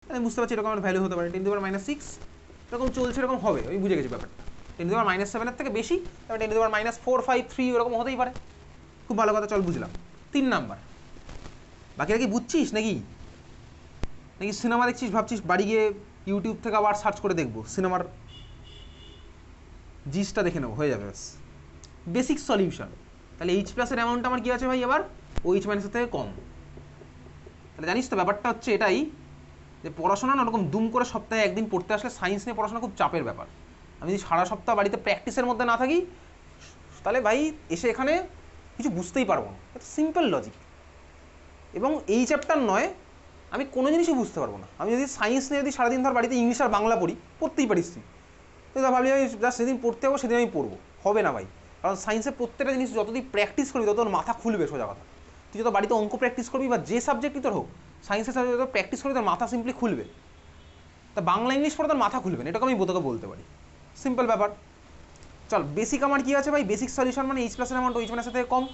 আমি বুঝতে পারছি এরকম আমার ভ্যালু হতে পারে 10⁻⁻6 এরকম চলছে, এরকম হবে, আমি বুঝে গেছি ব্যাপারটা। 10⁻⁻7 থেকে বেশি, তারপরে 10⁻⁻4, 5, 3 এরকম হতেই পারে। খুব ভালো কথা, চল বুঝলাম। 3 নাম্বার, বাকিরা কি বুঝছিস নাকি? নাকি সিনেমা দেখছিস, ভাবছিস বাড়ি গিয়ে ইউটিউব থেকে আবার সার্চ করে দেখবো, সিনেমার জিসটা দেখে নেবো, হয়ে যাবে ব্যাস। Basic solution. তাহলে এইচ প্লাসের অ্যামাউন্ট আমার কি আছে ভাই এবার? ওইচ মাইনাসের থেকে কম। তাহলে জানিস তো ব্যাপারটা হচ্ছে এটাই, যে পড়াশোনা না ওরকম দুম করে সপ্তাহে একদিন পড়তে আসলে, সায়েন্স নিয়ে পড়াশোনা খুব চাপের ব্যাপার। আমি যদি সারা সপ্তাহ বাড়িতে প্র্যাকটিসের মধ্যে না থাকি, তাহলে ভাই এসে এখানে কিছু বুঝতেই পারবো না। এটা সিম্পল লজিক। এবং এই চ্যাপ্টার নয়, আমি কোনো জিনিসই বুঝতে পারবো না। আমি যদি সায়েন্স নিয়ে যদি সারাদিন ধর বাড়িতে ইংলিশ আর বাংলা পড়ি, পড়তেই পারিস তুই তা ভাবলি আমি জাস্ট সেদিন পড়তে যাবো, সেদিন আমি পড়বো, হবে না ভাই। কারণ সায়েন্সের প্রত্যেকটা জিনিস যতদিন প্র্যাকটিস করবি তত মাথা খুলবে, সোজা কথা। তুই যত বাড়িতে অঙ্ক প্র্যাকটিস করবি বা যে সাবজেক্টই তোর হোক, সায়েন্সের সাবজেক্ট যত প্র্যাকটিস করবি তোর মাথা সিম্পলি খুলবে। তা বাংলা ইংলিশ পড়ে তোর মাথা খুলবে না, এটাকে আমি তোকে বলতে পারি। সিম্পল ব্যাপার। চল, বেসিক আমার কি আছে ভাই? বেসিক সলিউশন মানে এইচ প্লাসের অ্যামাউন্ট এইচ মাইনাসের থেকে কম।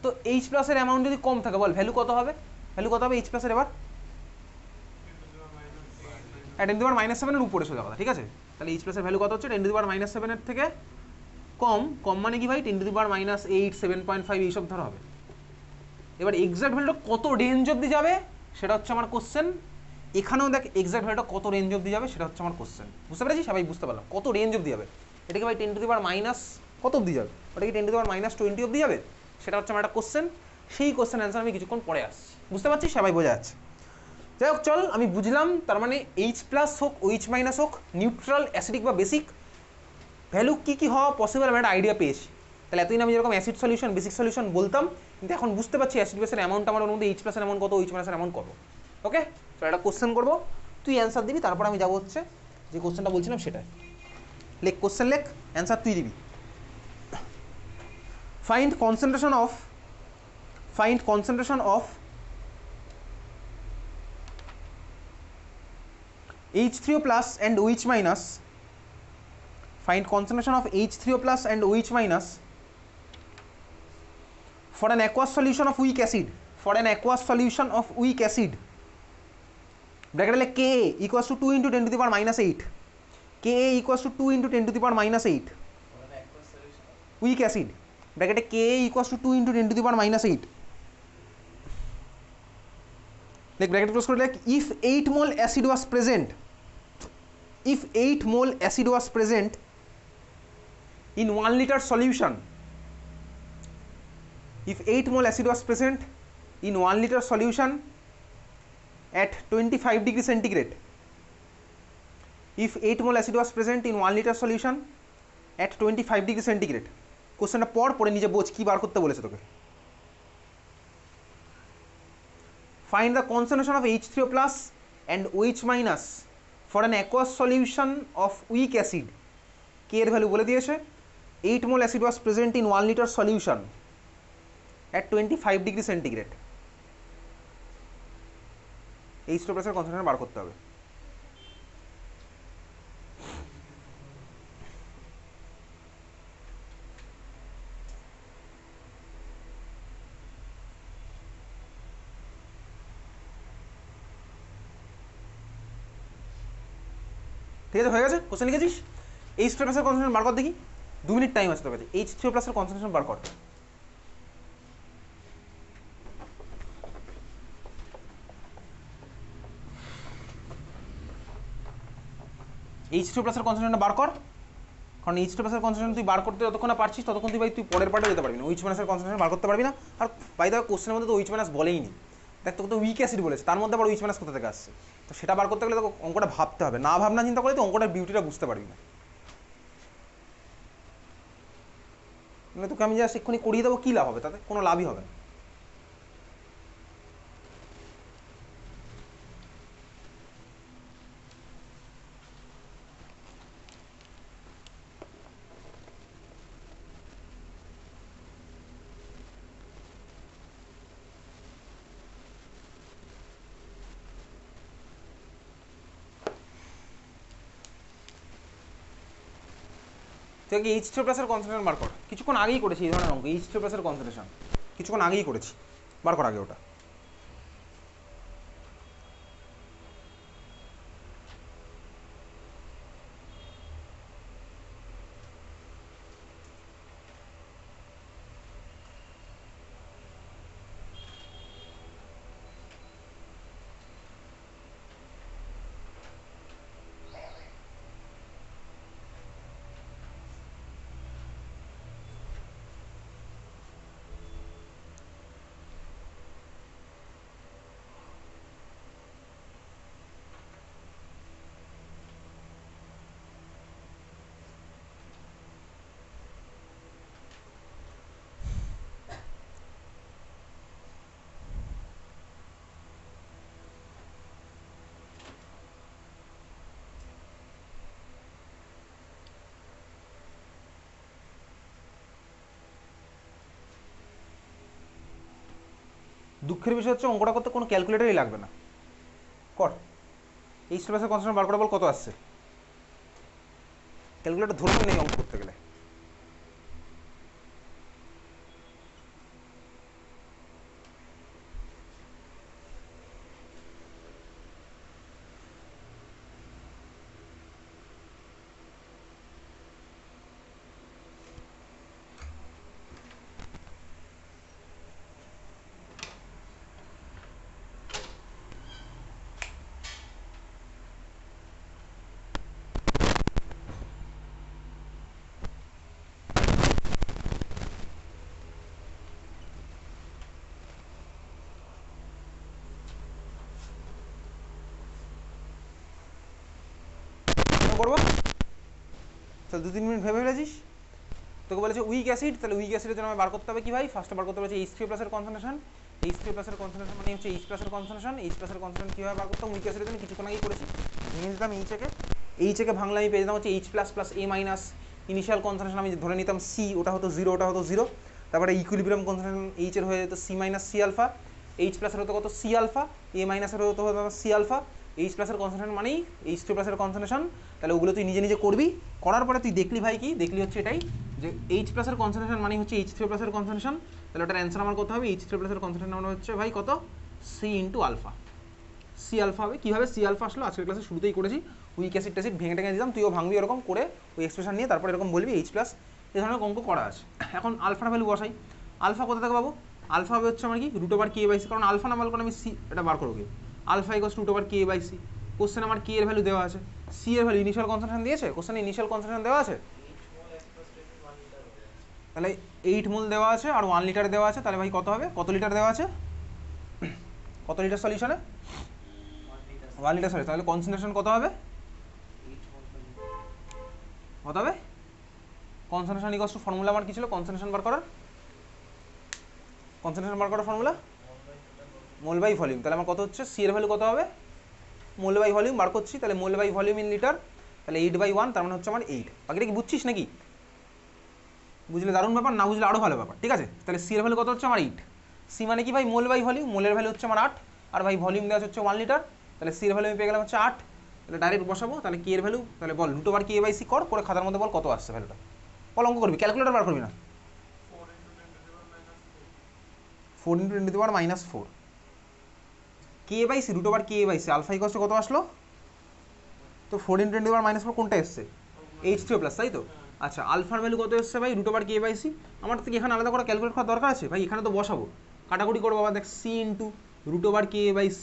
তো এইচ প্লাসের অ্যামাউন্ট যদি কম থাকে, বল ভ্যালু কত হবে? ভ্যালু কত হবে এইচ প্লাসের এবার? 10⁻⁻7 উপরে, সোজা কথা, ঠিক আছে? তাহলে এইচ প্লাসের ভ্যালু কত হচ্ছে? 10⁻⁻7 থেকে কম। কম মানে কি ভাই? 10⁻8, 7.5 এইসব ধর হবে। এবার এক্সাক্ট ভ্যালুটা কত রেঞ্জ অবধি যাবে সেটা হচ্ছে আমার কোশ্চেন। এখানেও দেখ এক্সাক্ট ভ্যালুটা কত রেঞ্জ অবধি যাবে সেটা হচ্ছে আমার কোশ্চেন। বুঝতে পেরেছি সবাই? বুঝতে পারলাম কত রেঞ্জ অবধি যাবে। এটাকে ভাই 10⁻- কত অবধি যাবে? ওটা কি 10⁻-20 অবধি যাবে? সেটা হচ্ছে আমার একটা কোশ্চেন। সেই কোশ্চেন অ্যান্সার আমি কিছুক্ষণ পরে আসছি। বুঝতে পারছি? সবাই বোঝা যাচ্ছে? যাই হোক, চল আমি বুঝলাম। তার মানে এইচ প্লাস হোক ওইচ মাইনাস হোক, নিউট্রাল, অ্যাসিডিক বা বেসিক, ভ্যালু কী কী হওয়া পসিবল আমি একটা আইডিয়া পেয়েছি। তাহলে এতদিন আমি যেরকম অ্যাসিড সলিউশন, বেসিক সলিউশন বলতাম, কিন্তু এখন বুঝতে পারছি অ্যাসিড বেসের অ্যামাউন্ট আমার মধ্যে এইচ প্লাসের অ্যামাউন্ট কত, এইচ মাইনাসের অ্যামাউন্ট কত। ওকে, তো একটা কোশ্চেন করবো, তুই অ্যান্সার দিবি, তারপর আমি যাবো হচ্ছে যে কোশ্চেনটা বলছিলাম সেটাই। লেখ কোশ্চেন, লেখ, অ্যান্সার তুই দিবি। Find concentration of H3O plus and OH minus. Find concentration of H3O plus and OH minus for an aqueous solution of weak acid. For an aqueous solution of weak acid. Bracket like Ka equals to 2 into 10 to the power minus 8. Ka equals to 2 into 10 to the power minus 8. Weak acid. Bracket Ka equals to 2 into 10 to the power minus 8. Like bracket close like if 8 mole acid was present. If 8 mole acid was present in 1 liter solution. If 8 mole acid was present in 1 liter solution at 25 degree centigrade. If 8 mole acid was present in 1 liter solution at 25 degree centigrade. কোশ্চেনটা পড়ে নিজে বোঝ কি বার করতে বলেছে তোকে। Find the concentration of H3O plus and OH minus for an aqueous solution of weak acid. K এর value বলে দিয়েছে। 8 mole acid was present in 1 liter solution at 25 degree centigrade. H2O plus এর কনসেন্ট্রেশন বার করতে হবে। ঠিক আছে, হয়ে গেছে? কোশ্চেন লিখেছিস? H2O plus এর কনসেন্ট্রেশন বার কর দেখি। 2 মিনিট টাইম আছে তোর কাছে। H3O plus এর কনসেন্ট্রেশন বার কর। H2O plus এর কনসেন্ট্রেশনটা বার কর। কারণ H2O plus এর কনসেন্ট্রেশন তুই বার করতে যতক্ষণ না পারছিস ততক্ষণ তুই ভাই তুই পরের পার্টে যেতে পারবি না। OH minus এর কনসেন্ট্রেশন বার করতে পারবি না। আর বাই দ্য কোশ্চেনের মধ্যে তো OH minus বলেই নি। দেখ তোকে তো উইক অ্যাসিড বলেছে, তার মধ্যে আবার OH minus কোথা থেকে আসছে? তো সেটা বার করতে গেলে তো অঙ্কটা ভাবতে হবে। না ভাবনা চিন্তা করে তো অঙ্কটার বিউটিটা বুঝতে পারবি না। মানে তোকে আমি জাস্ট এক্ষুনি করিয়ে দেবো, কী লাভ হবে? তাতে কোনো লাভই হবে না। তুই আগে H2O plus এর কনসেন্ট্রেশন বার কর। কিছুক্ষণ আগেই করেছি এই ধরনের অঙ্ক। H2O plus এর কনসেন্ট্রেশন কিছুক্ষণ আগেই করেছি, বার কর আগে ওটা। দুঃখের বিষয় হচ্ছে অঙ্কটা করতে কোনো ক্যালকুলেটারই লাগবে না। কর এইচ প্লাসের কনস্ট্যান্ট বার করে বল কত আসছে। ক্যালকুলেটার ধরতে নেই অঙ্ক করতে গেলে। করবো তাহলে 2-3 মিনিট ভেবে ফেলেছিস। তোকে বলেছে উইক অ্যাসিড, তাহলে উইক অ্যাসিডের জন্য বার করতে হবে কি ভাই, ফার্স্টে বার করতে হবে H3O প্লাসের কনসেন্ট্রেশন। H3O প্লাসের কনসেন্ট্রেশন মানে হচ্ছে H প্লাসের কনসেন্ট্রেশন। H প্লাসের কনসেন্ট্রেশন কীভাবে বার করতাম, উইক অ্যাসিডের জন্য কিছুক্ষণ আগেই করেছি। ভেঙে দিতাম এইচকে ভাঙলে আমি পেয়ে যেতাম হচ্ছে H plus plus A minus. Initial concentration আমি ধরে নিতাম C, ওটা হতো 0, ওটা হতো 0। তারপরে ইকুইলিব্রিয়াম কনসেন্ট্রেশন H এর হয়ে যেত C minus C alpha. H প্লাসের হতো কত C আলফা, A মাইনাসের হতো C আলফা। H প্লাসের কনসেন্ট্রেশন মানেই H2 প্লাসের কনসেন্ট্রেশন। তাহলে ওগুলো তুই নিজে নিজে করবি, করার পরে তুই দেখলি ভাই কি দেখলি হচ্ছে এটাই যে H প্লাসের কনসেন্ট্রেশন মানে হচ্ছে H3 প্লাসের কনসেন্ট্রেশন। তাহলে ওটার অ্যান্সার আমার কত হবে, H3 প্লাসের কনসেন্ট্রেশন মানে হচ্ছে ভাই কত C into alpha. C alpha হবে। কীভাবে C আলফা আসলো আজকের ক্লাসে শুরুতেই করেছি, উইক অ্যাসিড ট্যাসিড ভেঙে টেঙে দিতাম, তুইও ভাঙবি এরকম করে ওই এক্সপ্রেশন নিয়ে, তারপর এরকম বলবি H প্লাস। এই ধরনের অঙ্ক করা আছে। এখন আলফার ভ্যালু বসাই। আলফা কোথা থেকে পাবো, আলফা হবে হচ্ছে আমার কি root over K by C, কারণ আলফা না বার করে আমি C এটা বার করবো কি, alpha equals root over K by C। Question আমার K এর ভ্যালু দেওয়া আছে, C এর ভ্যালু ইনিশিয়াল কনসেন্ট্রেশন দিয়েছে, কোশ্চেনে ইনিশিয়াল কনসেন্ট্রেশন দেওয়া আছে, তাহলে 8 মোল দেওয়া আছে আর 1 লিটার দেওয়া আছে। তাহলে ভাই কত হবে, কত লিটার দেওয়া আছে, কত লিটার সলিউশনে 1 লিটার সলিউশন, তাহলে কনসেন্ট্রেশন কত হবে, কত হবে কনসেন্ট্রেশন ইকোয়াস টু ফর্মুলা আমার কি ছিল কনসেন্ট্রেশন বার করার, কনসেন্ট্রেশন বার করার ফর্মুলা মোল বাই ভলিউম। তাহলে আমার কত হচ্ছে C এর ভ্যালু কত হবে, মোল বাই ভলিউম বার করছি, তাহলে মোল বাই ভলিউম ইন লিটার, তাহলে 8/1, তার মানে হচ্ছে আমার 8। বাকিটা কি বুঝছিস নাকি, বুঝলে দারুণ ব্যাপার, না বুঝলে আরও ভালো ব্যাপার, ঠিক আছে। তাহলে C এর ভ্যালু কত হচ্ছে আমার 8। C মানে কি ভাই মোল বাই ভলিউম, মোলের ভ্যালু হচ্ছে আমার 8 আর ভাই ভলিউম দেওয়া হচ্ছে 1 লিটার, তাহলে C এর ভ্যালু আমি পেয়ে গেলাম হচ্ছে 8। তাহলে ডাইরেক্ট বসাবো, তাহলে K এর ভ্যালু তাহলে বল root over K by C কর, করে খাতার মধ্যে বল কত আসছে ভ্যালুটা, বল অঙ্ক করবি, ক্যালকুলেটর বার করবি না। 4 × 10 to the power -4 K by C, root over K by C, alpha equals কত আসলো, তো 4 × 10 টু দি পাওয়ার -4 কোনটা এসছে, H3O প্লাস, তাই তো। আচ্ছা আলফার ভ্যালু কত এসছে ভাই, root over K by C। আমার তো এখানে আলাদা করে ক্যালকুলেট করার দরকার আছে ভাই, এখানে তো বসাবো, কাটাকুটি করবো আবার, দেখ C into root over K by C,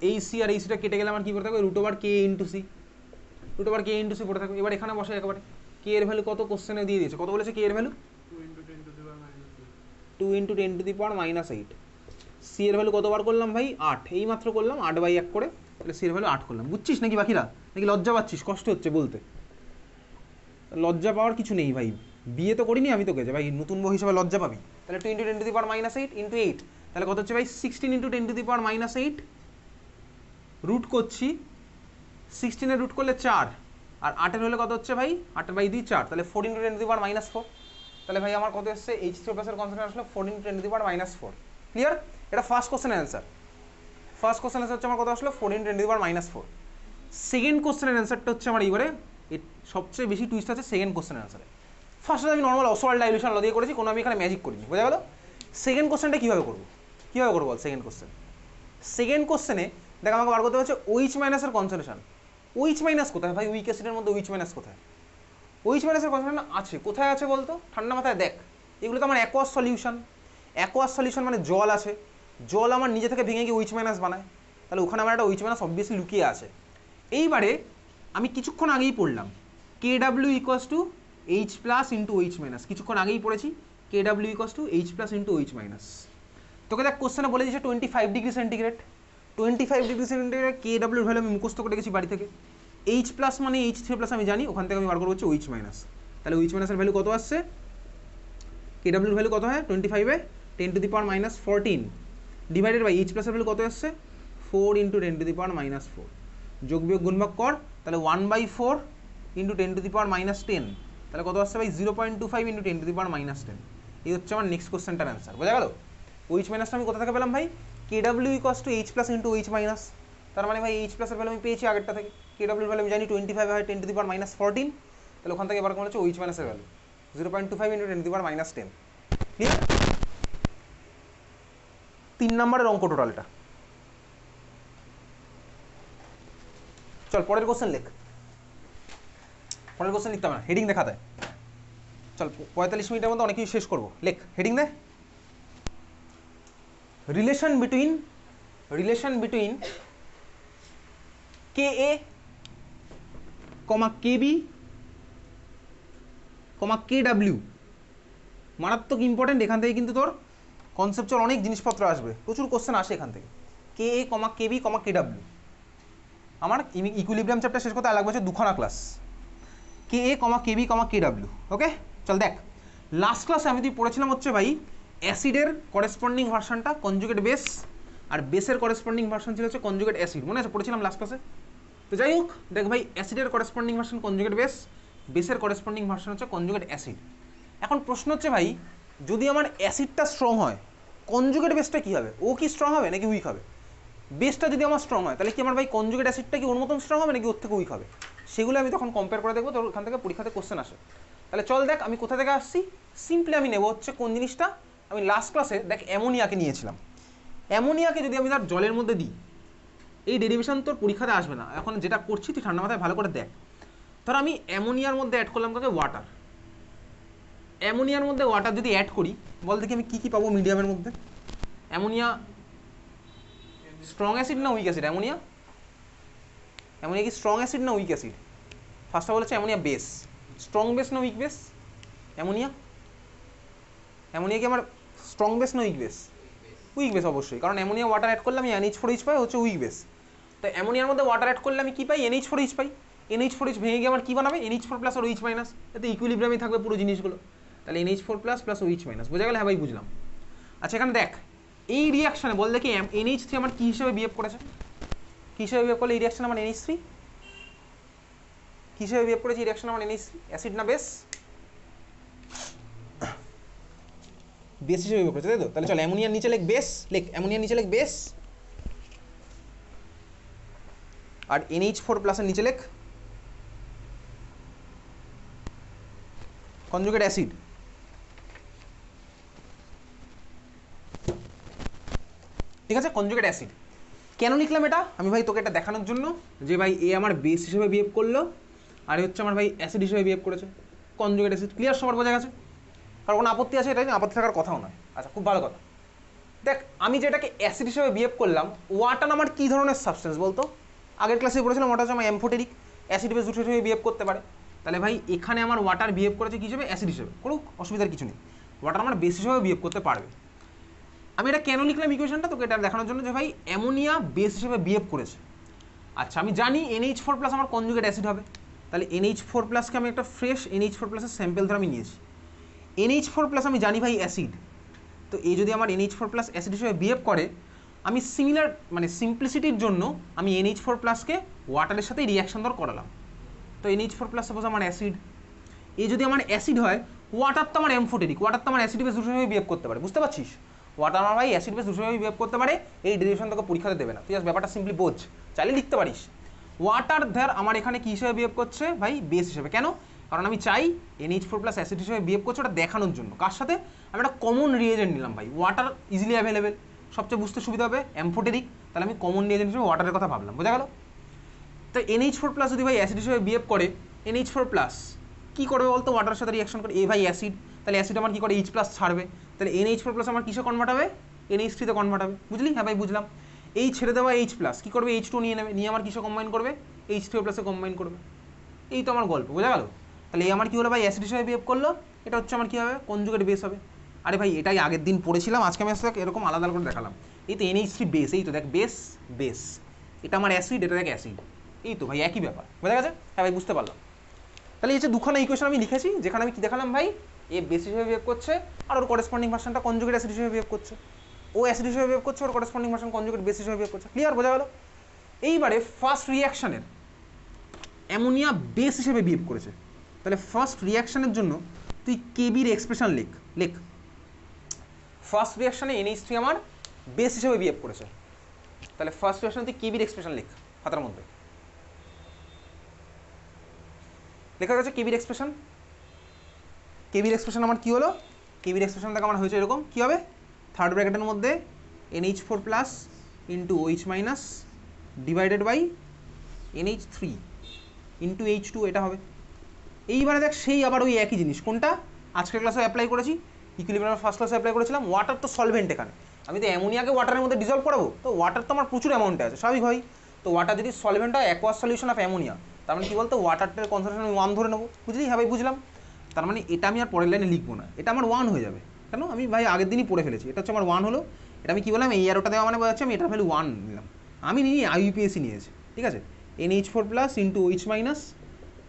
এই C আর এই Cটা কেটে গেলে আমার কী পড়ে থাকবে, root over K into C, root over K into C পড়ে থাকবে। এবার এখানে বসাই একেবারে, K এর ভ্যালু কত কোশ্চেনে দিয়ে দিয়েছে, কত বলেছে K এর value 2 × 10 to the power -8। C এর ভ্যালু কতবার করলাম ভাই 8, এই মাত্র করলাম 8/1 করে, তাহলে C এর ভ্যালু 8 করলাম। বুঝছিস নাকি বাকিরা, নাকি লজ্জা পাচ্ছিস, কষ্ট হচ্ছে বলতে, লজ্জা পাওয়ার কিছু নেই ভাই, বিয়ে তো করিনি আমি তোকে যে ভাই নতুন বউ হিসেবে লজ্জা পাবি। তাহলে 2 × 10 টু দি পাওয়ার -8 ইন্টু 8, তাহলে কত হচ্ছে ভাই 16 × 10 টু দি পাওয়ার -8। রুট করছি, 16 এর রুট করলে 4 আর 8 এর হলে কত হচ্ছে ভাই 8/2 4, তাহলে 4 × 10 টু দি পাওয়ার -4। তাহলে ভাই আমার কত এসছে H3O প্লাসের কনসেন্ট্রেশন আসলে 4 × 10 টু দি পাওয়ার -4। ক্লিয়ার, এটা ফার্স্ট কোশ্চেনের অ্যান্সার। ফার্স্ট কোশ্চেন অ্যান্সার হচ্ছে আমার কত আসলো 4 × 10 টু দি পাওয়ার -4। সেকেন্ড কোশ্চেনের অ্যান্সারটা হচ্ছে আমার এইবারে সবচেয়ে বেশি টুইস্ট আছে সেকেন্ড কোশ্চেনের অ্যান্সারে। ফার্স্টে আমি নর্মাল অসওয়াল ডাইলুশন ল দিয়ে করেছি, কোনো আমি এখানে ম্যাজিক করিনি, বোঝা গেল। সেকেন্ড কোশ্চেনটা কীভাবে করবো, কীভাবে করবো বল সেকেন্ড কোশ্চেন। সেকেন্ড কোশ্চেনে দেখ আমাকে বার করতে হচ্ছে OH মাইনাসের কনসেন্ট্রেশন। OH মাইনাস কোথায় ভাই, উইক অ্যাসিডের মধ্যে OH মাইনাস কোথায়, OH মাইনাসের কনসেন্ট্রেশন আছে কোথায় আছে বলতো, ঠান্ডা মাথায় দেখ, এগুলো তো আমার অ্যাকোয়াস সলিউশন। অ্যাকোয়াস সলিউশন মানে জল আছে, জল আমার নিজে থেকে ভেঙে গিয়ে OH মাইনাস বানায়, তাহলে ওখানে আমার একটা OH মাইনাস অবভিয়াসলি লুকিয়ে আছে। এইবারে আমি কিছুক্ষণ আগেই পড়লাম KW equals to H plus into OH minus, কিছুক্ষণ আগেই পড়েছি KW equals to H plus into OH minus. তোকে দেখ কোশ্চেনে বলে দিয়েছে 25 degree centigrade, 25 degree centigrade KW value আমি মুখস্থ করে গেছি বাড়ি থেকে। H প্লাস মানে H3 প্লাস আমি জানি, ওখান থেকে আমি বার করবো হচ্ছে OH মাইনাস। তাহলে OH মাইনাসের ভ্যালু কত আসছে, KW ভ্যালু কত হয় 25 10 to the power -14 divided by H প্লাসের ভ্যালু কত আসছে 4 × 10 টু দি পাওয়ার -4। যোগ বিয়োগ গুণভাগ কর, তাহলে 1/4 × 10 টু দি পাওয়ার -10, তাহলে কত আসছে ভাই 0.25 × 10 টু দি পাওয়ার -10। এই হচ্ছে আমার নেক্সট কোশ্চেনটার অ্যান্সার, বোঝা গেল। OH মাইনাসটা আমি কোথা থেকে পেলাম ভাই? KW equals to H plus into OH minus. তার মানে ভাই H প্লাসের ভ্যালু আমি পেয়েছি আগেরটা থেকে। KW এর ভ্যালু আমি জানি 25 হয় 10 টু দি পাওয়ার মাইনাস 14, তাহলে ওখান থেকে এবার কেমন হচ্ছে OH মাইনাসের value 0.25 into 10 to the power minus 10। Clear? 3 নম্বরের অঙ্ক টোটাল এটা। চল পরের কোশ্চেন লেখ। পরের কোশ্চেন লিখতে হবে না, হেডিং দেখা দেয়। চল 45 মিনিটের মধ্যে অনেক কিছু শেষ করবো। লেখ, হেডিং দে। Relation between KA, KB, KW মারাত্মক ইম্পর্টেন্ট। এখান থেকে কিন্তু তোর কনসেপচুয়াল অনেক জিনিসপত্র আসবে, প্রচুর কোশ্চেন আসে এখান থেকে। KA, KB, KW। আমার ইকুইলিব্রিয়াম চ্যাপ্টার শেষ করতে লাগবে হচ্ছে 2খানা ক্লাস। KA, KB, KW। ওকে চল দেখ, লাস্ট ক্লাসে আমি তুই পড়েছিলাম হচ্ছে ভাই অ্যাসিডের করেসপন্ডিং ভার্সনটা কনজুগেট বেস, আর বেসের করেসপন্ডিং ভার্সন ছিল হচ্ছে কনজুগেট অ্যাসিড। মনে আছে পড়েছিলাম লাস্ট ক্লাসে? তো যাই হোক দেখ ভাই, অ্যাসিডের করেসপন্ডিং ভার্সন কনজুগেট বেস, বেসের করেসপন্ডিং ভার্সন হচ্ছে কনজুগেট অ্যাসিড। এখন প্রশ্ন হচ্ছে ভাই, যদি আমার অ্যাসিডটা স্ট্রং হয়, কনজুগেট বেসটা কী হবে? ও কি স্ট্রং হবে নাকি উইক হবে? বেসটা যদি আমার স্ট্রং হয় তাহলে কি আমার ভাই কনজুগেট অ্যাসিডটা কি ওর মতন স্ট্রং হবে নাকি ওর থেকে উইক হবে? সেগুলো আমি তখন কম্পেয়ার করে দেখবো, তোর ওখান থেকে পরীক্ষাতে কোশ্চেন আসে। তাহলে চল দেখ আমি কোথা থেকে আসছি। সিম্পলি আমি নেবো হচ্ছে কোন জিনিসটা, আমি লাস্ট ক্লাসে দেখ অ্যামোনিয়াকে নিয়েছিলাম। অ্যামোনিয়াকে যদি আমি তার জলের মধ্যে দিই, এই ডেরিভেশন তোর পরীক্ষাতে আসবে না। এখন যেটা করছি তুই ঠান্ডা মাথায় ভালো করে দেখ। ধর আমি অ্যামোনিয়ার মধ্যে অ্যাড করলাম কাকে? ওয়াটার। অ্যামোনিয়ার মধ্যে ওয়াটার যদি অ্যাড করি, বল দেখি আমি কী কী পাবো মিডিয়ামের মধ্যে। অ্যামোনিয়া স্ট্রং অ্যাসিড না উইক অ্যাসিড? অ্যামোনিয়া কি স্ট্রং অ্যাসিড না week acid? First of all হচ্ছে অ্যামোনিয়া বেস। স্ট্রং বেস না উইক বেস? অ্যামোনিয়া কি আমার স্ট্রং বেস না উইক বেস? উইক বেস অবশ্যই, কারণ অ্যামোনিয়া ওয়াটার অ্যাড করলে আমি NH4H পাই, হচ্ছে উইক বেস। তো অ্যামোনিয়ার মধ্যে ওয়াটার অ্যাড করলে আমি কী পাই? NH4H পাই। NH4H ভেঙে গিয়ে আমার কী বানাবে? NH4 প্লাস আর OH মাইনাস। এতে ইকুইলিব্রিয়ামই থাকবে পুরো জিনিসগুলো। তাহলে NH4 plus plus OH minus, বোঝা গেল? হ্যাঁ ভাই বুঝলাম। আচ্ছা এখানে দেখ, এই রিয়াকশানে বল দেখি NH3 আমার কী হিসেবে বিহেভ করেছে? কী হিসেবে বিহেভ করলে এই রিয়াকশান আমার NH3 কী হিসেবে বিহেভ করেছে? এই রিয়াকশান আমার NH3 অ্যাসিড না বেস? বেস হিসেবে বিহেভ করেছে, তাই তো? তাহলে চল অ্যামোনিয়ার নিচে লেখ বেস, লেখ অ্যামোনিয়ার নিচে লেখ বেস, আর NH4 প্লাসের নিচে লেখ কনজুগেট অ্যাসিড। ঠিক আছে, কনজুগেট অ্যাসিড। কেন লিখলাম এটা? আমি ভাই তোকে এটা দেখানোর জন্য যে ভাই এ আমার বেস হিসেবে বিহেভ করলো, আর হচ্ছে আমার ভাই অ্যাসিড হিসেবে বিহেভ করেছে, কনজুগেট অ্যাসিড। ক্লিয়ার? সবার বোঝা গেছে? কারণ কোনো আপত্তি আছে? এটাই না, আপত্তি থাকার কথাও নয়। আচ্ছা খুব ভালো কথা। দেখ আমি যেটাকে অ্যাসিড হিসেবে বিহেভ করলাম, ওয়াটার আমার কী ধরনের সাবস্টেন্স বলতো? আগের ক্লাসে বলেছিলাম ওটা হচ্ছে আমার অ্যামফোটেরিক, অ্যাসিড বেস দুটো হিসেবে বিহেভ করতে পারে। তাহলে ভাই এখানে আমার ওয়াটার বিহেভ করেছে কী হিসেবে? অ্যাসিড হিসেবে। কোনো অসুবিধার কিছু নেই, ওয়াটার আমার বেস হিসেবে বিহেভ করতে পারবে। আমি এটা কেন লিখলাম ইকুয়েশনটা তোকে এটা দেখানোর জন্য যে ভাই অ্যামোনিয়া বেস হিসেবে বিহেভ করেছে। আচ্ছা আমি জানি NH4 প্লাস আমার কনজুগেট অ্যাসিড হবে, তাহলে NH4 প্লাসকে আমি একটা ফ্রেশ NH4 প্লাসের স্যাম্পেল ধরে আমি নিয়েছি। NH4 প্লাস আমি জানি ভাই অ্যাসিড, তো এই যদি আমার NH4 প্লাস অ্যাসিড হিসেবে বিহেভ করে, আমি সিমিলার মানে সিম্পলিসিটির জন্য আমি NH4 প্লাসকে ওয়াটারের সাথে রিয়াকশন ধর করালাম। তো NH4 প্লাস সাপোজ আমার অ্যাসিড, এই যদি আমার অ্যাসিড হয়, ওয়াটার তো আমার অ্যামফোটেরিক, ওয়াটার তো আমার অ্যাসিড বেস দুটো হিসেবে বিহেভ করতে পারে, বুঝতে পারছিস? ওয়াটার আমার ভাই অ্যাসিড বেস দুটো হিসেবে বিহেভ করতে পারে, এই ডেরিভেশন তোকে পরীক্ষাতে দেবে না, তুই জাস্ট ব্যাপারটা সিম্পলি বোঝ, চাইলে লিখতে পারিস। ওয়াটার ধর আমার এখানে কী হিসেবে বিহেভ করছে ভাই? বেস হিসেবে। কেন? কারণ আমি চাই NH4 প্লাস অ্যাসিড হিসেবে বিহেভ করছে, ওটা দেখানোর জন্য। কার সাথে? আমি একটা কমন রিয়েজেন্ট নিলাম ভাই, ওয়াটার ইজিলি অ্যাভেলেবেল, সবচেয়ে বুঝতে সুবিধা হবে, অ্যামফোটেরিক, তাহলে আমি কমন রিয়েজেন্ট হিসেবে ওয়াটারের কথা ভাবলাম, বোঝা গেল? তো NH4 প্লাস যদি ভাই অ্যাসিড হিসেবে বিহেভ করে, NH4 প্লাস কী করবে বলতো? ওয়াটারের সাথে রিয়াকশন করে, ভাই অ্যাসিড, তাহলে অ্যাসিড আমার কী করে? H প্লাস ছাড়বে, তাহলে NH4 প্লাস আমার কিসে কনভার্ট হবে? NH3 তে কনভার্ট হবে, বুঝলি? হ্যাঁ ভাই বুঝলাম। এই ছেড়ে দেওয়া H প্লাস কী করবে? H2 নিয়ে নেবে, নিয়ে আমার কিসে কম্বাইন করবে? H3 প্লাসে কম্বাইন করবে। এই তো আমার গল্প, বোঝা গেল? তাহলে এই আমার কী হলো ভাই? অ্যাসিড হিসেবে বিহেভ করলো, এটা হচ্ছে আমার কী হবে? কনজুগেট বেস হবে। আরে ভাই এটাই আগের দিন পড়েছিলাম, আজকে আমি আসলে এরকম আলাদা করে দেখালাম। এই তো NH3 বেস, এই তো দেখ বেস বেস, এটা আমার অ্যাসিড, এটা দেখ অ্যাসিড, এই তো ভাই একই ব্যাপার, বোঝা গেছে? হ্যাঁ ভাই বুঝতে পারলাম। তাহলে এই যে দুখানা ইকুয়েশন আমি লিখেছি, যেখানে আমি কী দেখালাম ভাই? এ বেস হিসেবে বিহেভ করছে, আর ওর করেসপন্ডিং ভার্সনটা কনজুগেট অ্যাসিড হিসেবে বিহেভ করছে। ও অ্যাসিড হিসেবে বিহেভ করছে, ওর করেসপন্ডিং ভার্সন কনজুগেট বেস হিসেবে বিহেভ করছে। ক্লিয়ার? বোঝা গেল? এইবারে ফার্স্ট রিয়াকশানের অ্যামোনিয়া বেস হিসেবে বিহেভ করেছে, তাহলে ফার্স্ট রিয়াকশানের জন্য তুই কেবির এক্সপ্রেশন লেখ। ফার্স্ট রিয়াকশানে NH3 আমার বেস হিসেবে বিহেভ করেছে। তাহলে ফার্স্ট রিয়াকশানে তুই কেবির এক্সপ্রেশন লেখ খাতার মধ্যে। লেখা গেছে কেবির এক্সপ্রেশন। কেবির এক্সপ্রেশন আমার কী হলো? কেবির এক্সপ্রেশন দেখো আমার হয়েছে এরকম, কী হবে? থার্ড ব্র্যাকেটের মধ্যে NH4 plus into OH minus divided by NH3 into H2, এটা হবে। এইবারে দেখ সেই আবার ওই একই জিনিস, কোনটা আজকের ক্লাসে অ্যাপ্লাই করেছি, ইকুইলিব্রিয়াম ফার্স্ট ক্লাসে অ্যাপ্লাই করেছিলাম। ওয়াটার তো সলভেন্ট, এখানে আমি তো অ্যামোনিয়াকে ওয়াটারের মধ্যে ডিজলভ করাবো, তো ওয়াটার তো আমার প্রচুর অ্যামাউন্টে আছে স্বাভাবিক হয়। তো ওয়াটার যদি সলভেন্ট হয় অ্যাকোয়াস সলিউশন অফ অ্যামোনিয়া, তার মানে কী বলতো ওয়াটারটার কনসেন্ট্রেশন আমি 1 ধরে নেবো, বুঝলি? হ্যাঁ ভাই বুঝলাম। তার মানে এটা আমি আর পরের লাইনে লিখবো না, এটা আমার 1 হয়ে যাবে। কেন? আমি ভাই আগের দিনই পড়ে ফেলেছি, এটা হচ্ছে আমার 1 হলো। এটা আমি কী বললাম, এই আর ওটা দেওয়া মানে বোঝাচ্ছে আমি এটার ভ্যালু 1 নিলাম। আমি নিই IUPAC নিয়েছি, ঠিক আছে। NH4 plus into OH minus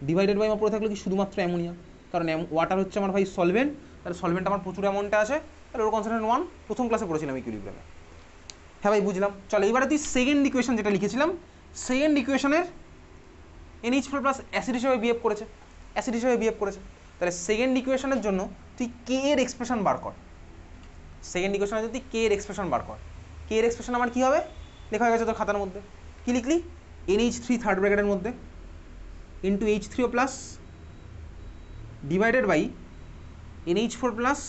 divided by আমার পড়ে থাকলো কি শুধুমাত্র অ্যামোনিয়া, কারণ ওয়াটার হচ্ছে আমার ভাই সলভেন্ট, তাহলে সলভেন্ট আমার প্রচুর অ্যামাউন্টে আছে, তাহলে ওর কনসেন্ট্রেশন 1, প্রথম ক্লাসে পড়েছিলাম ইকুইলিব্রিয়ামে। হ্যাঁ ভাই বুঝলাম। চলো এবারে তুই সেকেন্ড ইকুয়েশন যেটা লিখেছিলাম, সেকেন্ড ইকুয়েশনের NH4 প্লাস অ্যাসিড হিসেবে বিহেভ করেছে, অ্যাসিড হিসেবে বিহেভ করেছে। তাহলে সেকেন্ড ইকুয়েশনের জন্য তুই কে এর এক্সপ্রেশন বার কর। সেকেন্ড ইকুয়েশনের জন্য তুই কে এর এক্সপ্রেশন বার কর। কে এর এক্সপ্রেশন আমার কী হবে? লেখা হয়ে গেছে তোর খাতার মধ্যে, কী লিখলি? NH3 থার্ড ব্র্যাকেটের মধ্যে into H3O plus divided by NH4 plus,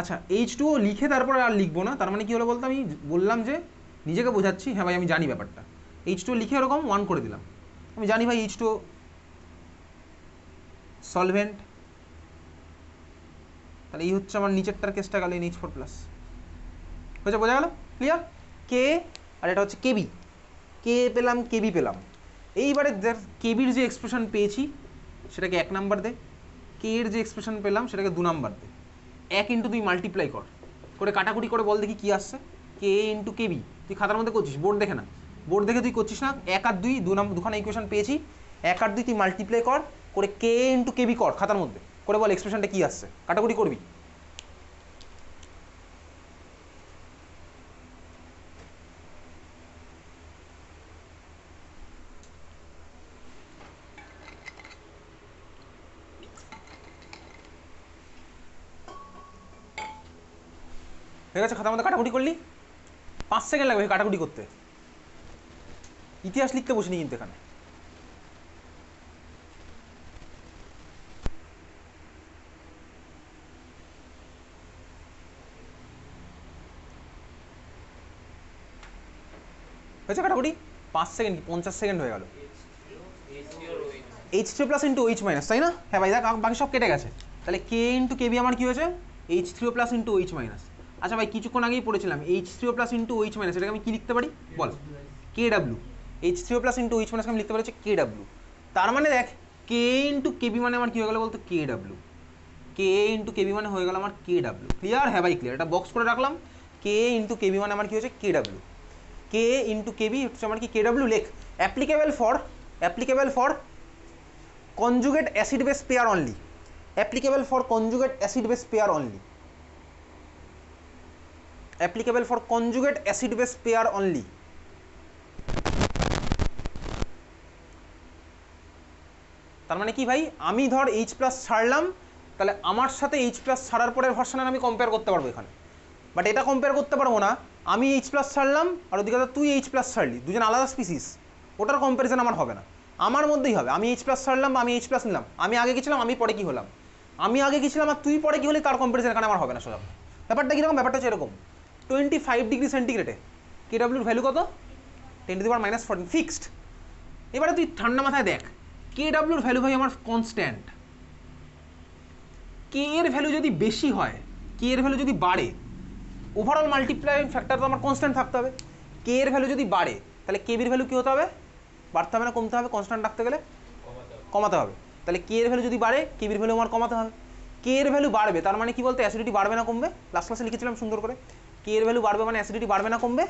আচ্ছা H2O লিখে তারপরে আর লিখবো না, তার মানে কী হলো বলতো, আমি বললাম যে নিজেকে বোঝাচ্ছি, হ্যাঁ ভাই আমি জানি ব্যাপারটা। H2O লিখে এরকম 1 করে দিলাম, আমি জানি ভাই H2O সলভেন্ট, তাহলে এই হচ্ছে আমার নিচেরটার কেসটা গেল NH4 প্লাস, হয়েছে? বোঝা গেল? ক্লিয়ার? কে আর এটা হচ্ছে কেবি, কে পেলাম কেবি পেলাম। এইবারে কেবির যে এক্সপ্রেশন পেয়েছি সেটাকে 1 নাম্বার দে, কে এর যে এক্সপ্রেশন পেলাম সেটাকে 2 নাম্বার দে। 1 ইন্টু 2 মাল্টিপ্লাই কর, করে কাটাকুটি করে বল দেখি কী আসছে। কে ইন্টু কেবি তুই খাতার মধ্যে করছিস, বোর্ড দেখে না, বোর্ড দেখে তুই করছিস না। 1 আর 2 দুখানা ইকুয়েশন পেয়েছি, 1 আর 2 তুই মাল্টিপ্লাই কর, করে কে ইন্টু কেবি কর খাতার মধ্যে, করে বল এক্সপ্রেশনটা কী আসছে, কাটাকুটি করবি। হয়ে গেছে? খাতার মধ্যে কাটাকুটি করলি, 5 সেকেন্ড লাগবে কাটাকুটি করতে। ইতিহাস লিখতে বসিনি কিন্তু এখানে। হয়েছে কাটাকুটি? 5 সেকেন্ড কি 50 সেকেন্ড হয়ে গেল। H3 plus into OH minus, তাই না? হ্যাঁ ভাই দেখ বাকি সব কেটে গেছে। তাহলে কে ইন্টু কেবি আমার কী হয়েছে? H3 plus into OH minus. আচ্ছা ভাই কিছুক্ষণ আগেই পড়েছিলাম H3 plus into OH minus, এটাকে আমি কী লিখতে পারি বল? KW। H3 plus into OH minus আমি লিখতে পারি হচ্ছে KW। তার মানে দেখ কে ইন্টু কেবি মানে আমার কী হয়ে গেল বলতো? KW। কে ইন্টু কেবি মানে হয়ে গেল আমার KW। ক্লিয়ার? হ্যাঁ ভাই ক্লিয়ার। এটা বক্স করে রাখলাম, কে ইন্টু কেবি মানে আমার কী হচ্ছে? KW। কে ইন্টু কেবি হচ্ছে আমার কি? KW। লেখ applicable for conjugate acid base pair only, applicable for conjugate acid base pair only, applicable for conjugate acid base pair only। তার মানে কি ভাই, আমি ধর H প্লাস ছাড়লাম, তাহলে আমার সাথে H প্লাস ছাড়ার পরের ভার্সনের আমি কম্পেয়ার করতে পারবো এখানে, বাট এটা কম্পেয়ার করতে পারবো না। আমি H প্লাস ছাড়লাম আর ওদিকে তুই H প্লাস ছাড়লি, দুজন আলাদা স্পিসিস, ওটার কম্প্যারিজন আমার হবে না, আমার মধ্যেই হবে। আমি H প্লাস ছাড়লাম বা আমি H প্লাস নিলাম, আমি আগে গেছিলাম আমি পরে কি হলাম, আমি আগে গেছিলাম আর তুই পরে কি হলি, তার কম্প্যারিজন এখানে আমার হবে না সোজা। ব্যাপারটা কীরকম? ব্যাপারটা হচ্ছে এরকম, 25 ডিগ্রি সেন্টিগ্রেডে KWর ভ্যালু কত? 10⁻⁻14 ফিক্সড। এবারে তুই ঠান্ডা মাথায় দেখ, KWর ভ্যালু ভাই আমার কনস্ট্যান্ট। কে এর ভ্যালু যদি বেশি হয়, কে এর ভ্যালু যদি বাড়ে, ওভারঅল মাল্টিপ্লাইং ফ্যাক্টর তো আমার কনস্ট্যান্ট থাকতে হবে। কে এর ভ্যালু যদি বাড়ে তাহলে কেবির ভ্যালু কী হতে হবে? বাড়তে হবে না কমতে হবে? কনস্ট্যান্ট রাখতে গেলে কমাতে হবে। তাহলে কে এর ভ্যালু যদি বাড়ে কেবির ভ্যালু আমার কমাতে হবে। কে এর ভ্যালু বাড়বে তার মানে কি বলতে, অ্যাসিডিটি বাড়বে না কমবে? লাস্ট ক্লাসে লিখেছিলাম সুন্দর করে, কে এর ভ্যালু বাড়বে মানে অ্যাসিডিটি বাড়বে না কমবে?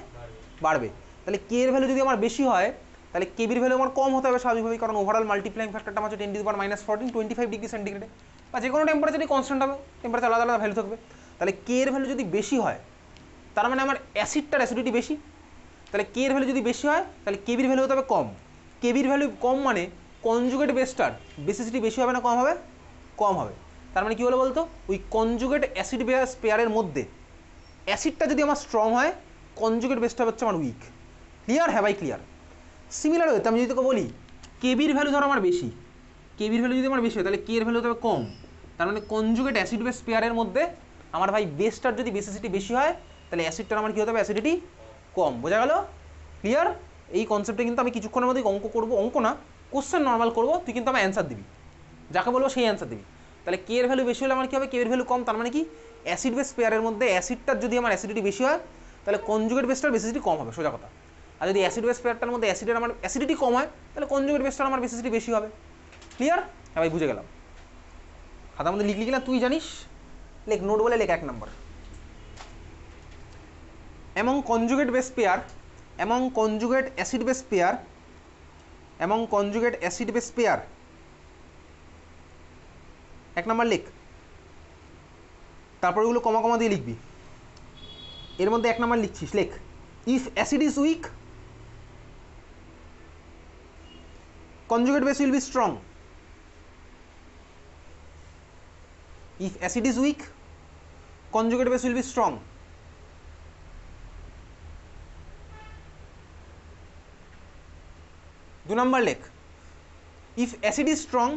বাড়বে। তাহলে কে এর ভ্যালু যদি আমার বেশি হয় তাহলে কেবির ভ্যালু আমার কম হতে হবে স্বাভাবিকভাবেই, কারণ ওভারঅল মাল্টিপ্লাইং ফ্যাক্টরটা আমার হচ্ছে 10⁻⁻14, 25 ডিগ্রি সেন্টিগ্রেডে, বা যে কোনো টেম্পারেচারই কনস্ট্যান্ট হবে, টেম্পারেচার আলাদা আলাদা ভ্যালু থাকবে। তাহলে কে এর ভ্যালু যদি বেশি হয় তার মানে আমার অ্যাসিডটার অ্যাসিডিটি বেশি, তাহলে কে এর ভ্যালু যদি বেশি হয় তাহলে কেবির ভ্যালু হতে হবে কম। কেবির ভ্যালু কম মানে কনজুগেট বেসটার বেসিসিটি বেশি হবে না কম হবে? কম হবে। তার মানে কী হলো বলতো, ওই কনজুগেট অ্যাসিড বেস পেয়ারের মধ্যে অ্যাসিডটা যদি আমার স্ট্রং হয় কনজুগেট বেসটা হচ্ছে আমার উইক। ক্লিয়ার? হ্যাঁ ভাই ক্লিয়ার। সিমিলার হতে আমি যদি তোকে বলি কেবির ভ্যালু ধরো আমার বেশি, কেবির ভ্যালু যদি আমার বেশি হয় তাহলে কে এর ভ্যালু তবে কম, তার মানে কনজুগেট অ্যাসিড বেস পেয়ারের মধ্যে আমার ভাই বেসটার যদি বেসিসিটি বেশি হয় তাহলে অ্যাসিডটার আমার কী হতে হবে অ্যাসিডিটি কম। বোঝা গেল? ক্লিয়ার? এই কনসেপ্টে কিন্তু আমি কিছুক্ষণের মধ্যেই অঙ্ক করবো, অঙ্ক না কোশ্চেন নর্মাল করবো, তুই কিন্তু আমার অ্যান্সার দিবি, যাকে বলবো সেই অ্যান্সার দিবি। তাহলে কে এর ভ্যালু বেশি হলে আমার কী হবে, কে এর ভ্যালু কম, তার মানে কি অ্যাসিড বেস পেয়ারের মধ্যে অ্যাসিডটার যদি আমার অ্যাসিডিটি বেশি হয় তাহলে কনজুগেট বেসটার বেসিসিটি কম হবে, সোজা কথা। আর যদি অ্যাসিড বেস পেয়ারটার মধ্যে অ্যাসিডের আমার অ্যাসিডিটি কম হয় তাহলে কনজুগেট বেসটার আমার বেসিসিটি বেশি হবে। ক্লিয়ার? হ্যাঁ ভাই বুঝে গেলাম। খাতার মধ্যে লিখলি কিনা তুই জানিস, লেখ, নোট বলে লেখ 1 নম্বর। among conjugate base pair, among conjugate acid base pair, among conjugate acid base pair 1 নম্বর লিখ, তারপর ওগুলো কমা কমা দিয়ে লিখবি। এর মধ্যে 1 নম্বর লিখছিস, লেখ if acid is weak conjugate base will be strong, if acid is weak conjugate base will be strong. 2 number লেখ if acid is strong,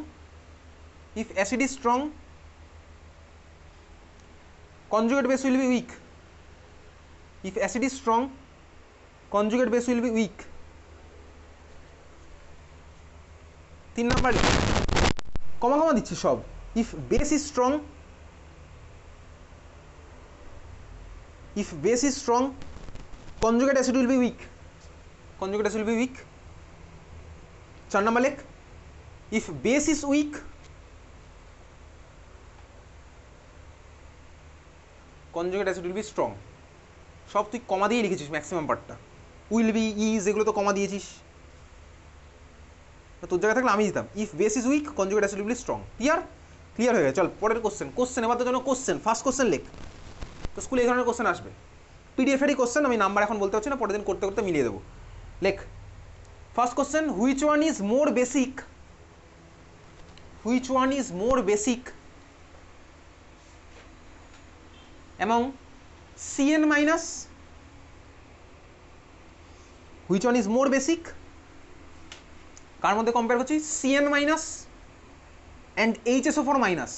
if acid is strong conjugate base will be weak, if acid is strong conjugate base will be weak. 3 number লেখ, কমা কমা দিচ্ছি সব, if base is strong, if base is strong conjugate acid will be weak, conjugate acid will be weak. 4 number লেখ if base is weak conjugate acid will be strong. সব তুই কমা দিয়ে লিখেছিস maximum পার্টটা, will be, is এগুলো তো কমা দিয়েছিস, তোর জায়গায় থাকলে আমি দিতাম if base is weak conjugate acid will be strong. Clear? Clear হয়ে গেছে। চল পরের কোশ্চেন, কোশ্চেন এবার তোর জন্য কোশ্চেন, ফার্স্ট কোশ্চেন লেখ, তো স্কুলে এই ধরনের কোশ্চেন আসবে, পিডিএফেরই কোশ্চেন, আমি নাম্বার এখন বলতে হচ্ছে না, পরের দিন করতে করতে মিলিয়ে দেবো। লেখ first question, which one is more basic, which one is more basic among Cn minus, which one is more basic, কার মধ্যে কম্পেয়ার করছি, Cn minus and HSO4 minus,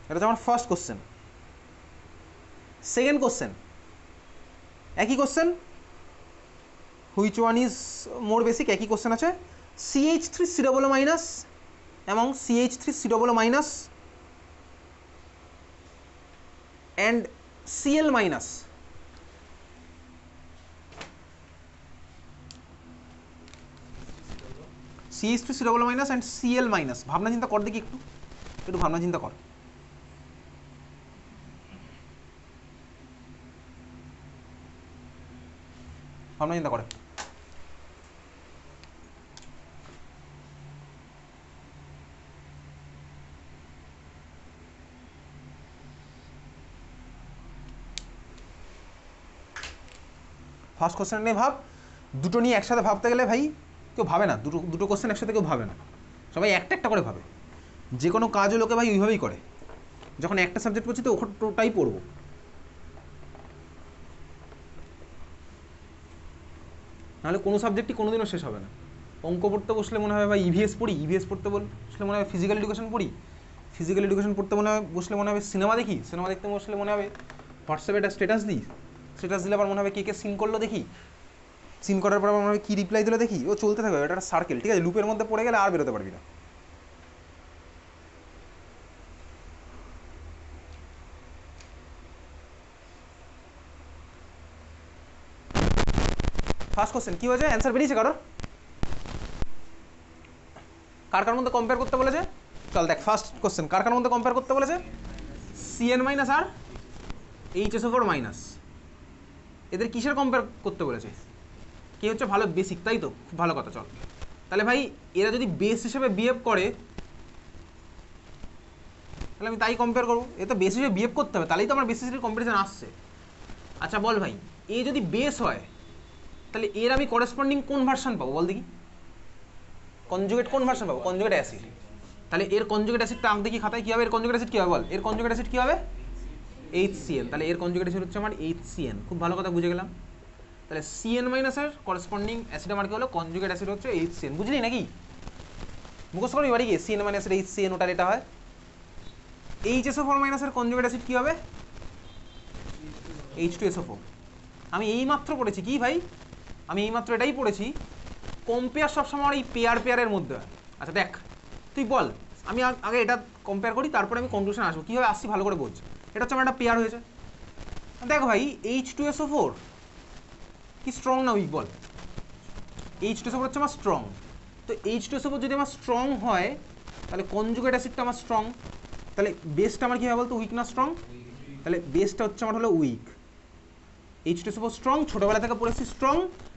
এটা হচ্ছে আমার ফার্স্ট কোশ্চেন। সেকেন্ড কোশ্চেন একই question, which one is more basic, একই question আছে, CH3COO minus among CH3COO minus and Cl minus, CH3COO minus and Cl minus, ভাবনা চিন্তা কর দেখি, একটু একটু ভাবনা চিন্তা কর। ভাবনা চিন্তা করে ফার্স্ট কোশ্চেন নিয়ে ভাব, দুটো নিয়ে একসাথে ভাবতে গেলে ভাই কেউ ভাবে না, দুটো দুটো কোশ্চেন একসাথে কেউ ভাবে না, সবাই একটা একটা করে ভাবে। যে কোনো কাজও লোকে ভাই ওইভাবেই করে, যখন একটা সাবজেক্ট পড়ছি তো ওটাই পড়বো, নাহলে কোনো সাবজেক্টই কোনোদিনও শেষ হবে না। অঙ্ক পড়তে বসলে মনে হয় ভাই ইভিএস পড়ি, ইভিএস পড়তে বসলে মনে হয় ফিজিক্যাল এডুকেশন পড়ি, ফিজিক্যাল এডুকেশন পড়তে মনে হয় বসলে মনে হবে সিনেমা দেখি, সিনেমা দেখতে বসলে মনে হবে হোয়াটসঅ্যাপে একটা স্ট্যাটাস দিই, স্ট্যাটাস দিলে আবার মনে হবে কে কে সিন করলো দেখি, সিন করার পর আবার মনে হবে কী রিপ্লাই দিলো দেখি, ও চলতে থাকবে, এটা একটা সার্কেল, ঠিক আছে, লুপের মধ্যে পড়ে গেলে আর বেরোতে পারবি না। ফার্স্ট কোশ্চেন কী হয়েছে, অ্যান্সার বেরিয়েছে কারোর, কার কার মধ্যে কম্পেয়ার করতে বলেছে, চল দেখ ফার্স্ট কোশ্চেন কার কার মধ্যে কম্পেয়ার করতে বলেছে, Cn মাইনাস আর HSO4 মাইনাস, এদের কিসের কম্পেয়ার করতে বলেছে, কে হচ্ছে ভালো বেসিক, তাই তো, খুব ভালো কথা। চল তাহলে ভাই এরা যদি বেস হিসেবে বিহেভ করে তাহলে আমি তাই কম্পেয়ার করবো, এ তো বেস হিসেবে বিহেভ করতে হবে, তাহলেই তো আমার বেসিসের কম্পারিজন আসছে। আচ্ছা বল ভাই, এ যদি বেস হয় তাহলে এর আমি করেসপন্ডিং কোন ভার্সন পাবো বল দেখি, কনজুগেট কোন ভার্সন পাবো, কনজুগেট অ্যাসিড, তাহলে এর কনজুগেট অ্যাসিডটা আঁক দেখি খাতায় কী হবে, এর কনজুগেট অ্যাসিড কী হবে বল, এর কনজুগেট অ্যাসিড কী হবে HCN, তাহলে এর কনজুগেট অ্যাসিড হচ্ছে আমার HCN। খুব ভালো কথা বুঝে গেলাম। তাহলে CN মাইনাসের করেসপন্ডিং অ্যাসিড আমার কি হলো, কনজুগেট অ্যাসিড হচ্ছে HCN। বুঝলি নাকি? মুখস্থ করো এবারে কি CN মাইনাসের HCN, ওটার এটা হয়। HSO4 মাইনাসের কনজুগেট অ্যাসিড কি হবে? H2SO4। আমি এইমাত্র পড়েছি কি ভাই, আমি এইমাত্র এটাই পড়েছি, কম্পেয়ার সবসময় এই পেয়ারের মধ্যে হয়। আচ্ছা দেখ, তুই বল, আমি আগে এটা কম্পেয়ার করি, তারপরে আমি কনক্লুশন আসবো, কীভাবে আসছি ভালো করে বোঝ। এটা হচ্ছে আমার একটা পেয়ার হয়েছে। দেখো ভাই, H2SO4 কি স্ট্রং না উইক বল? H2SO4 হচ্ছে আমার স্ট্রং। তো H2SO4 যদি আমার স্ট্রং হয়, তাহলে কনজুগেট অ্যাসিডটা আমার স্ট্রং, তাহলে বেসটা আমার কী হবে বলতো, উইক না স্ট্রং? তাহলে বেসটা হচ্ছে আমার হলো উইক। H2SO4 স্ট্রং, ছোটোবেলা থেকে পড়েছি স্ট্রং,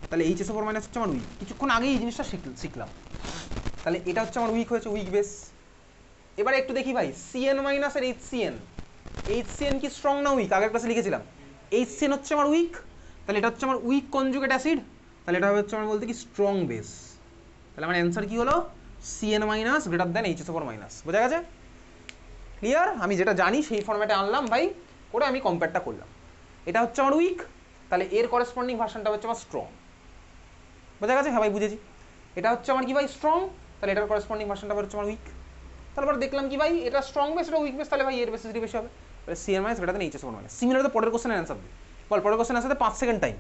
তাহলে HSO4 মাইনাস হচ্ছে আমার উইক। কিছুক্ষণ আগেই এই জিনিসটা শিখলাম। তাহলে এটা হচ্ছে আমার উইক হয়েছে, উইক বেস। এবারে একটু দেখি ভাই, CN মাইনাস আর HCN কি স্ট্রং না উইক? আগের ক্লাসে লিখেছিলাম HCN হচ্ছে আমার উইক, তাহলে এটা হচ্ছে আমার উইক কনজুগেট অ্যাসিড, তাহলে এটা হচ্ছে আমার বলতে কি স্ট্রং বেস। তাহলে আমার অ্যান্সার কি হলো, CN minus greater than HSO4 minus. বোঝা গেছে? ক্লিয়ার? আমি যেটা জানি সেই ফর্ম্যাটে আনলাম ভাই, করে আমি কম্পেয়ারটা করলাম। এটা হচ্ছে আমার উইক, তাহলে এর করেসপন্ডিং ভার্সনটা হচ্ছে আমার স্ট্রং। বোঝা গেছে? হ্যাঁ ভাই বুঝেছি। এটা হচ্ছে আমার কি ভাই স্ট্রং, তাহলে এটার করেসপন্ডিং ভার্সনটা হচ্ছে আমার উইক। তারপর দেখলাম কি ভাই, এটা স্ট্রং বেস, এটা উইক বেস, তাহলে ভাই এর বেসিসটি বেশি হবে, তাহলে CN minus greater than HSO4 minus. Similar তো পরের কোশ্চেনের অ্যান্সার দিই। বল পরের কোশ্চেন আনসার 5 সেকেন্ড টাইম,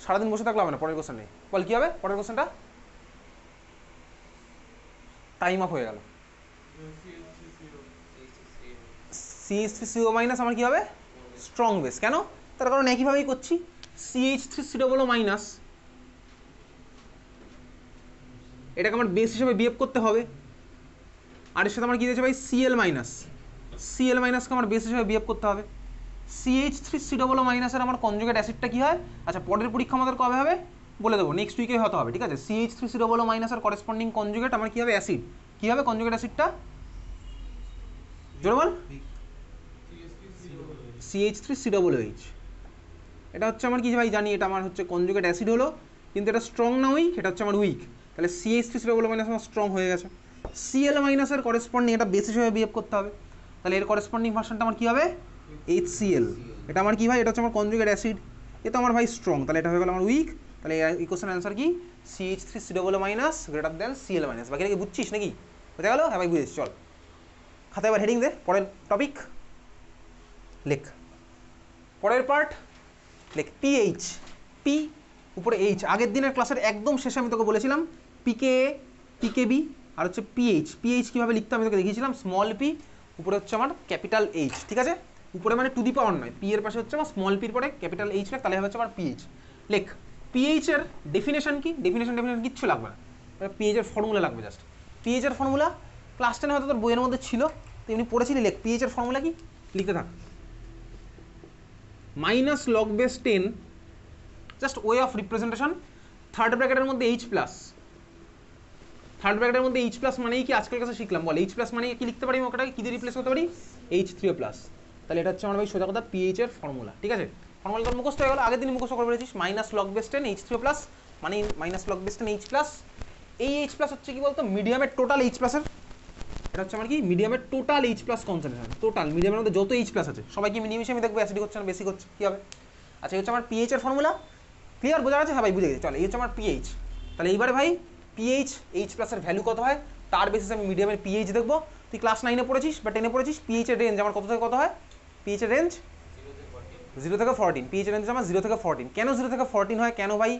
সারাদিন বসে থাকলে হবে না। পরের কোশ্চেন নেই, বল কি হবে পরের কোশ্চেনটা? টাইম আপ হয়ে গেল। CH3CO মাইনাস আমার কি হবে, স্ট্রং বেস। কেন? তার কারণ একইভাবেই করছি, CH3COO মাইনাস, এটাকে আমার বেস হিসেবে বিহেভ করতে হবে। আর এর সাথে আমার কি দিয়েছে ভাই, Cl মাইনাসকে আমার বেস হিসেবে বিহেভ করতে হবে। CH3COO মাইনাসের আমার কনজুগেট অ্যাসিডটা কি হয়, আচ্ছা পরের পরীক্ষা আমাদের কবে হবে বলে দেবো, নেক্সট উইকে হতে হবে, ঠিক আছে? CH3COO মাইনাসের করেসপন্ডিং কনজুগেট আমার কি হবে, অ্যাসিড। কি হবে কনজুগেট অ্যাসিডটা? জোরে বল। CH3COOH। এটা হচ্ছে আমার কি ভাই জানি, এটা আমার হচ্ছে কনজুগেট অ্যাসিড হলো, কিন্তু এটা স্ট্রং না উইক? এটা হচ্ছে আমার উইক, তাহলে CH3COO মাইনাস আমার স্ট্রং হয়ে গেছে। Cl মাইনাসের করেসপন্ডিং এটা বেস হিসেবে বিহেভ করতে হবে, তাহলে এর করেসপন্ডিং ভার্সনটা আমার কি হবে, HCl। এটা আমার কি ভাই, এটা হচ্ছে আমার কনজুগেট অ্যাসিড, এটা আমার ভাই স্ট্রং, তাহলে এটা হয়ে গেল আমার উইক। তাহলে এই কোশ্চেনের অ্যান্সার কি, CH3COO minus greater than Cl minus. বাকি নাকি বুঝছিস নাকি? বুঝে গেল? হ্যাঁ ভাই বুঝেছি। চল খাতায় এবার হেডিং দে, পরের টপিক লেখ, পরের পার্ট লেখ পিএইচ। পি উপরে এইচ, আগের দিনের ক্লাসের একদম শেষে আমি তোকে বলেছিলাম পিকে, পিকেবি আর হচ্ছে পিএইচ। পিএইচ কীভাবে লিখতে আমি তোকে দেখিয়েছিলাম, স্মল পি উপরে হচ্ছে আমার ক্যাপিটাল এইচ, ঠিক আছে? উপরে মানে টু দি পাওয়ার নয়, পি এর পাশে হচ্ছে আমার স্মল পির পরে ক্যাপিটাল এইচ লেখ, তাহলে হচ্ছে আমার পিএইচ। লেখ পিএইচ এর ডেফিনেশন কি, ডেফিনেশন কিচ্ছু লাগবে না, পিএইচ এর ফর্মুলা লাগবে জাস্ট। পিএইচ এর ফর্মুলা ক্লাস 10 হয়তো তোর বইয়ের মধ্যে ছিল, তো এমনি পড়েছিলি। লেখ পিএইচ এর ফর্মুলা কি, লিখতে থাক। Minus log base 10, just way of representation, third ব্র্যাকেটের মধ্যে এইচ প্লাস, থার্ড ব্র্যাকেটের মধ্যে এইচ প্লাস মানেই কি আজকের কাছে শিখলাম, বল এইচ প্লাস মানে কি লিখতে পারি, ওটাকে কি দিয়ে রিপ্লেস করতে পারি, H3O প্লাস। তাহলে এটা হচ্ছে আমার ভাই সোজা কথা পিএইচ এর ফর্মুলা, ঠিক আছে? ফর্মুলা তোর মুখস্থ হয়ে গেল, আগের দিন মুখস্থ করে বলেছিস, minus log base 10 H3O plus মানে minus log base 10 H plus. এই এইচ প্লাস হচ্ছে কি বলতো, মিডিয়ামের টোটাল এইচ প্লাসের, এটা হচ্ছে আমার কি মিডিয়ামের total H plus concentration, total মিডিয়ামের মধ্যে যত এইচ প্লাস আছে সবাইকে মিনিমাম আমি দেখবো অ্যাসিডিক হচ্ছে না বেসিক হচ্ছে, কি হবে? আচ্ছা এই হচ্ছে আমার পিএইচ এর ফর্মুলা। ক্লিয়ার? বোঝা গেছে? হ্যাঁ ভাই বুঝে গেছি। চল এই হচ্ছে আমার পিএইচ। তাহলে এইবারে ভাই পিএইচ, এইচ প্লাসের ভ্যালু কত হয় তার বেসিসে আমি মিডিয়ামের পিএইচ দেখবো। তুই ক্লাস 9-এ পড়েছিস বা 10-এ পড়েছিস, পিএইচ এর রেঞ্জ আমার কত থেকে কত হয়, পিএইচ এর রেঞ্জ 0 থেকে 14, পিএইচ এর রেঞ্জ আমার 0 থেকে 14। কেন 0 থেকে 14 হয়, কেন ভাই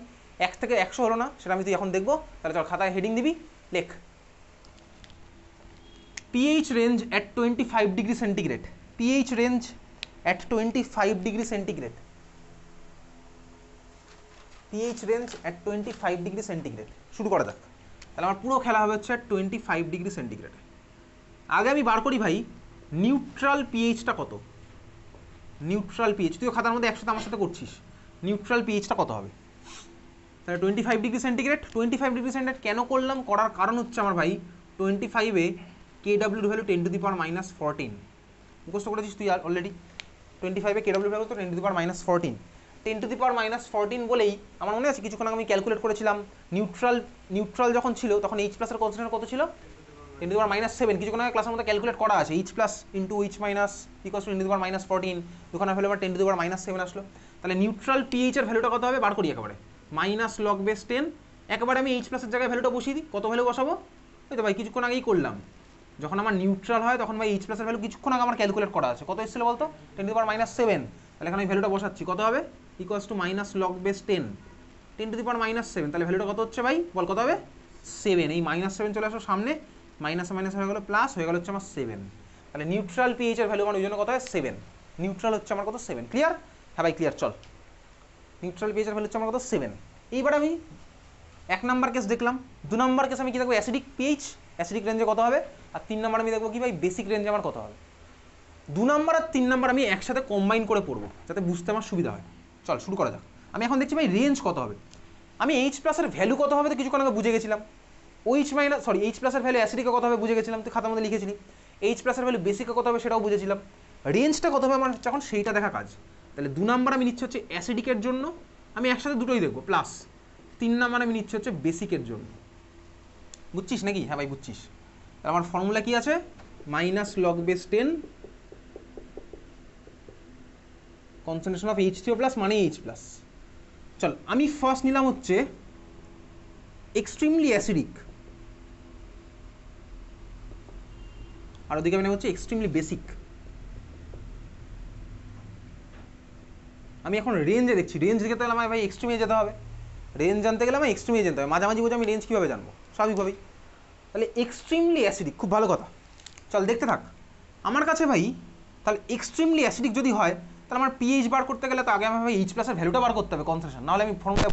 1 থেকে 100 হলো না, সেটা আমি তুই এখন দেখবো। তাহলে চল খাতায় হেডিং দিবি, লেখ pH range at 25 degree centigrade, pH range at 25 degree centigrade, pH range at 25 degree centigrade। শুরু করা যাক। তাহলে আমার পুরো খেলা হবে হচ্ছে 25 ডিগ্রি সেন্টিগ্রেড। আগে আমি বার করি ভাই নিউট্রাল পিএইচটা কত, নিউট্রাল পিএইচ, তুইও খাতার মধ্যে একসাথে আমার সাথে করছিস, নিউট্রাল পিএইচটা কত হবে। তাহলে 25 ডিগ্রি সেন্টিগ্রেড, 25 ডিগ্রি সেন্টিগ্রেড কেন করলাম, করার কারণ হচ্ছে আমার ভাই 25-এ KW value 10 to the power minus 14 মুখস্থ করেছিস তুই অলরেডি। 25-এ KW ভ্যালু তো 10 to the power minus 14, 10 to the power minus 14 বলেই আমার মনে আছে কিছুক্ষণ আগে আমি ক্যালকুলেট করেছিলাম, নিউট্রাল যখন ছিল তখন এইচ প্লাসের কনসেন্ট্রেশন কত ছিল, টেন টু দি পাওয়ার -7 কিছুক্ষণ আগে ক্লাসের মধ্যে ক্যালকুলেট করা আছে, H plus into H minus equals to ten to the power -14, দুখানা ভ্যালু আবার টেন টু দি পাওয়ার -7 আসলো। তাহলে নিউট্রাল পিএইচ এর ভ্যালুটা কত হবে বার করি একেবারে, -log-10। একবারে আমি এইচ প্লাসের জায়গায় ভ্যালুটা বসিয়ে দিই, কত ভ্যালু বসাবো? ওই তো ভাই কিছুক্ষণ আগেই করলাম, যখন আমার নিউট্রাল হয় তখন ভাই এইচ প্লাসের ভ্যালু কিছুক্ষণ আগে আমার ক্যালকুলেট করা আছে, কত এসেছিল বলতো? Ten to the power -7। তাহলে এখানে আমি ভ্যালুটা বসাচ্ছি, কত হবে? Equals to -log-10, ten to the power -7। তাহলে ভ্যালুটা কত হচ্ছে ভাই বল, কত হবে? 7। এই -7 চলে আসো সামনে, মাইনাস মাইনাস হয়ে গেলো প্লাস, হয়ে গেল হচ্ছে আমার 7। তাহলে নিউট্রাল পিএইচ এর ভ্যালু আমার ওই জন্য কত হয়? 7। নিউট্রাল হচ্ছে আমার কত? 7। ক্লিয়ার? হ্যাঁ ভাই ক্লিয়ার। চল, নিউট্রাল পিএইচ এর ভ্যালু হচ্ছে আমার কত? 7। এইবার আমি 1 নাম্বার কেস দেখলাম, 2 নাম্বার কেস আমি কি দেখবো? অ্যাসিডিক পিএইচ, অ্যাসিডিক রেঞ্জে কত হবে? আর 3 নাম্বার আমি দেখবো কি ভাই? বেসিক রেঞ্জে আমার কত হবে? 2 নাম্বার আর 3 নাম্বার আমি একসাথে কম্বাইন করে পড়বো যাতে বুঝতে আমার সুবিধা হয়। চল শুরু করা যাক। আমি এখন দেখছি ভাই রেঞ্জ কত হবে। আমি এইচ প্লাসের ভ্যালু কত হবে তো কিছুক্ষণ আগে বুঝে গেছিলাম। এইচ প্লাসের ভ্যালু অ্যাসিডিকে কত হবে বুঝে গেছিলাম, তুই খাতার মধ্যে লিখেছিলি। এইচ প্লাসের ভ্যালু বেসিকে কত হবে সেটাও বুঝেছিলাম। রেঞ্জটা কত হবে আমার হচ্ছে এখন সেইটা দেখা কাজ। তাহলে 2 নাম্বার আমি নিচ্ছি হচ্ছে অ্যাসিডিকের জন্য, আমি একসাথে দুটোই দেখবো প্লাস। 3 নাম্বার আমি নিচ্ছি হচ্ছে বেসিকের জন্য। বুঝছিস নাকি? হ্যাঁ ভাই বুঝছিস। তাহলে আমার ফর্মুলা কি আছে? -log-10 concentration of H3O plus মানে H প্লাস। চল আমি ফার্স্ট নিলাম হচ্ছে এক্সট্রিমলি অ্যাসিডিক, আর ওদিকে আমি হচ্ছে এক্সট্রিমলি বেসিক। আমি এখন রেঞ্জে দেখছি, রেঞ্জ দেখতে গেলে আমার ভাই এক্সট্রিমে যেতে হবে। রেঞ্জ জানতে গেলে আমার এক্সট্রিমে যেতে হবে, মাঝামাঝি বুঝে আমি রেঞ্জ কীভাবে জানবো? স্বাভাবিকভাবেই। তাহলে এক্সট্রিমলি অ্যাসিডিক, খুব ভালো কথা। চল দেখতে থাক আমার কাছে ভাই। তাহলে এক্সট্রিমলি অ্যাসিডিক যদি হয় তাহলে আমার পিএইচ বার করতে গেলে তো আগে আমি ভাই এইচ প্লাসের ভ্যালুটা বার করতে হবে, কনসেন্ট্রেশন, নাহলে আমি ফর্মুলা